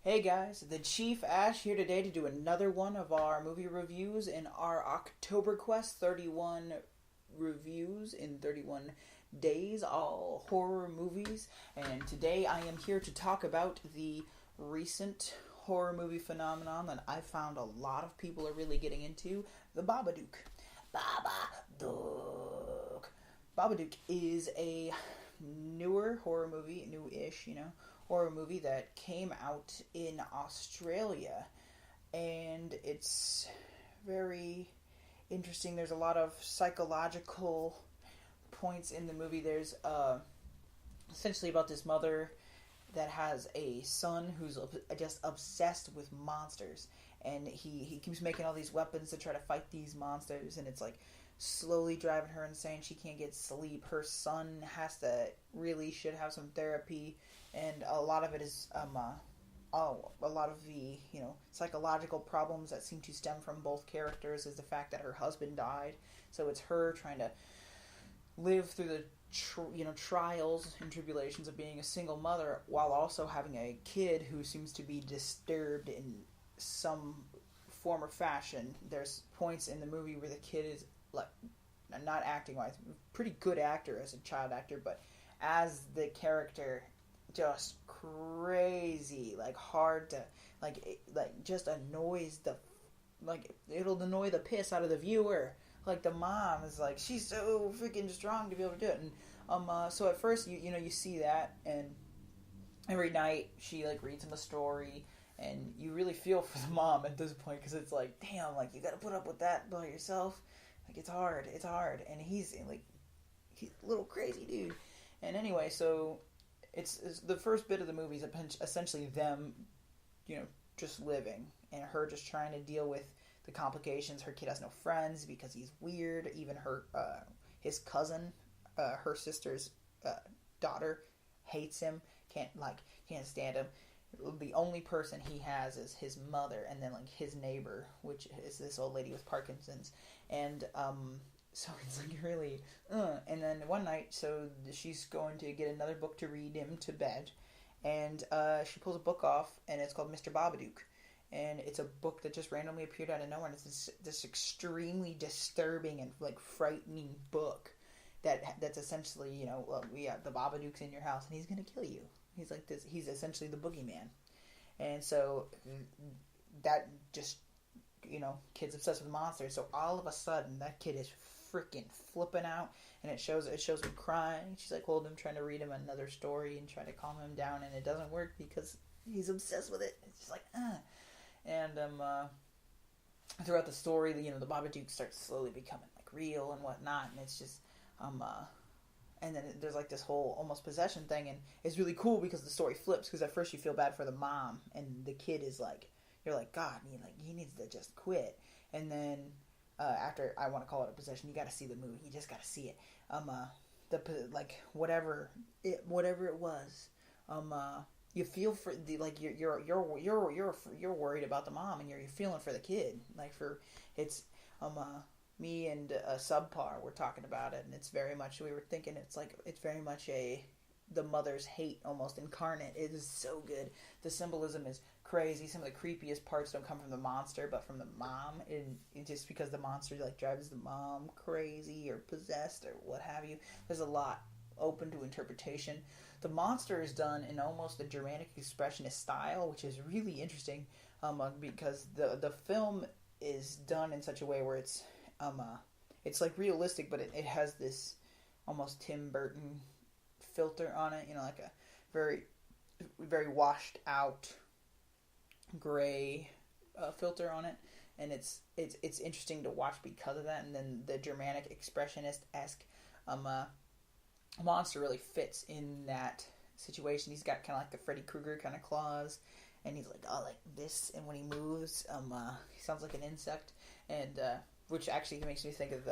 Hey guys, the Chief Asch here today to do another one of our movie reviews in our OctoberQuest 31 reviews in 31 days, all horror movies. And today I am here to talk about the recent horror movie phenomenon that I found a lot of people are really getting into, the Babadook. Babadook. Babadook is a newer horror movie, new-ish, horror movie that came out in Australia, and it's very interesting. There's a lot of psychological points in the movie. There's essentially about this mother that has a son who's just obsessed with monsters, and he keeps making all these weapons to try to fight these monsters, and it's like slowly driving her insane. She can't get sleep. Her son should have some therapy, and a lot of it is a lot of the psychological problems that seem to stem from both characters is the fact that her husband died. So it's her trying to live through the trials and tribulations of being a single mother while also having a kid who seems to be disturbed in some form or fashion. There's points in the movie where the kid is like not acting wise, pretty good actor as a child actor, but as the character, just crazy, like hard to just annoys it'll annoy the piss out of the viewer. Like the mom is like, she's so freaking strong to be able to do it, and so at first you see that, and every night she reads him a story, and you really feel for the mom at this point because it's like, damn, you got to put up with that by yourself. It's hard, and he's a little crazy dude. And anyway, so it's the first bit of the movie is essentially them, just living, and her just trying to deal with the complications. Her kid has no friends because he's weird. Even his cousin, her sister's daughter, hates him. Can't stand him. The only person he has is his mother, and then his neighbor, which is this old lady with Parkinson's, and so it's really, and then one night, so she's going to get another book to read him to bed, and she pulls a book off, and it's called Mr. Babadook, and it's a book that just randomly appeared out of nowhere, and it's this extremely disturbing and frightening book that's essentially, we have the Babadook's in your house, and he's gonna kill you. He's like this. He's essentially the boogeyman, and so that just, kid's obsessed with monsters. So all of a sudden, that kid is freaking flipping out, and it shows him crying. She's holding him, trying to read him another story and try to calm him down, and it doesn't work because he's obsessed with it. It's just and throughout the story, the Babadook starts slowly becoming real and whatnot, and it's just and then there's this whole almost possession thing, and it's really cool because the story flips, because at first you feel bad for the mom, and the kid is you're like, God, he needs to just quit. And then after, I want to call it a possession, you got to see the movie. You just got to see it. Whatever it was, you feel for the you're worried about the mom, and you're feeling for the kid. Me and Subpar were talking about it, and it's very much, we were thinking it's very much the mother's hate almost incarnate. It is so good. The symbolism is crazy. Some of the creepiest parts don't come from the monster, but from the mom, and just because the monster drives the mom crazy or possessed or what have you. There's a lot open to interpretation. The monster is done in almost a Germanic expressionist style, which is really interesting, because the film is done in such a way where it's realistic, but it has this almost Tim Burton filter on it, a very, very washed out gray filter on it, and it's interesting to watch because of that. And then the Germanic expressionist-esque monster really fits in that situation. He's got kind of the Freddy Krueger kind of claws, and he's like this, and when he moves, he sounds like an insect, and which actually makes me think of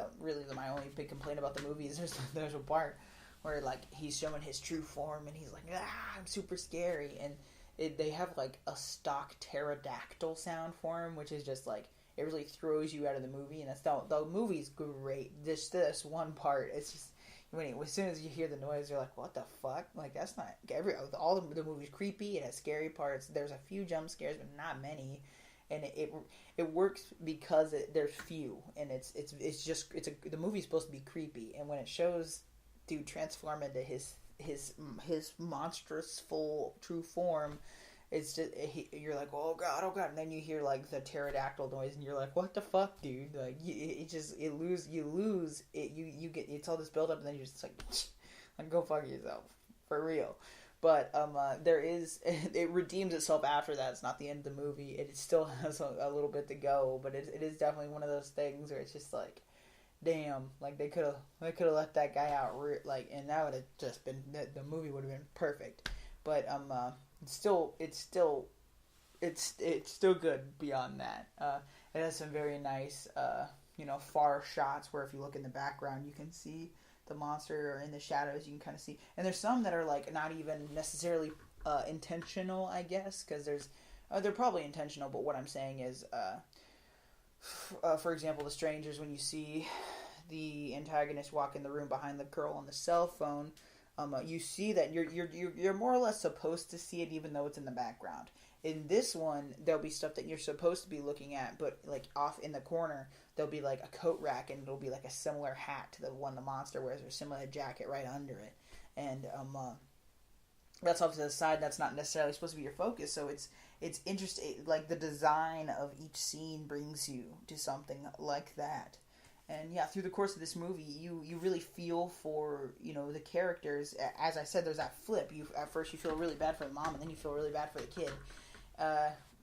my only big complaint about the movie is there's a part where he's showing his true form, and he's I'm super scary, and they have a stock pterodactyl sound for him, which is just it really throws you out of the movie, and the movie's great. This one part, it's just as soon as you hear the noise, you're like, what the fuck? Like, that's not all the movie's creepy. It has scary parts. There's a few jump scares, but not many. And it works because there's few, and the movie's supposed to be creepy, and when it shows dude transform into his monstrous full true form, it's just you're like, oh god, and then you hear like the pterodactyl noise, and you're like, what the fuck, dude? Like you lose it. You get it's all this build up, and then you're just like go fuck yourself for real. But there is it redeems itself after that. It's not the end of the movie. It still has a little bit to go, but it is definitely one of those things where it's just like, damn, like they could have let that guy out, like, and that would have just been the movie would have been perfect. But it's still good beyond that. It has some very nice far shots where if you look in the background you can see the monster, or in the shadows you can kind of see, and there's some that are like not even necessarily intentional, I guess, because they're probably intentional, but what I'm saying is for example, The Strangers, when you see the antagonist walk in the room behind the girl on the cell phone, you see that you're more or less supposed to see it, even though it's in the background. In this one, there'll be stuff that you're supposed to be looking at, but like off in the corner, there'll be like a coat rack, and it'll be like a similar hat to the one the monster wears, or similar jacket right under it, and that's off to the side. That's not necessarily supposed to be your focus, so it's interesting. Like the design of each scene brings you to something like that. And yeah, through the course of this movie, you really feel for, the characters. As I said, there's that flip. At first you feel really bad for the mom, and then you feel really bad for the kid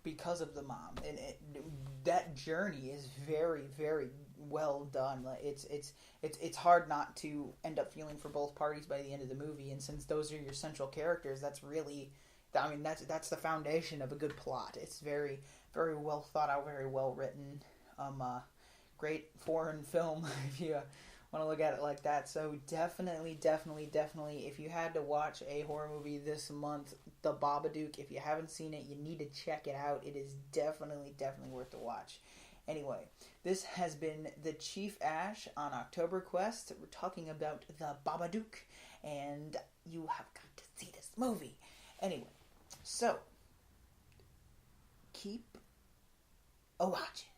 because of the mom. And that journey is very, very well done. Like it's hard not to end up feeling for both parties by the end of the movie. And since those are your central characters, that's really, that's the foundation of a good plot. It's very, very well thought out, very well written. Great foreign film if you want to look at it like that. So definitely, if you had to watch a horror movie this month, The Babadook, if you haven't seen it, you need to check it out. It is definitely worth the watch. Anyway, this has been the Chief Asch on OctoberQuest. We're talking about The Babadook, and you have got to see this movie. Anyway, so keep a watching.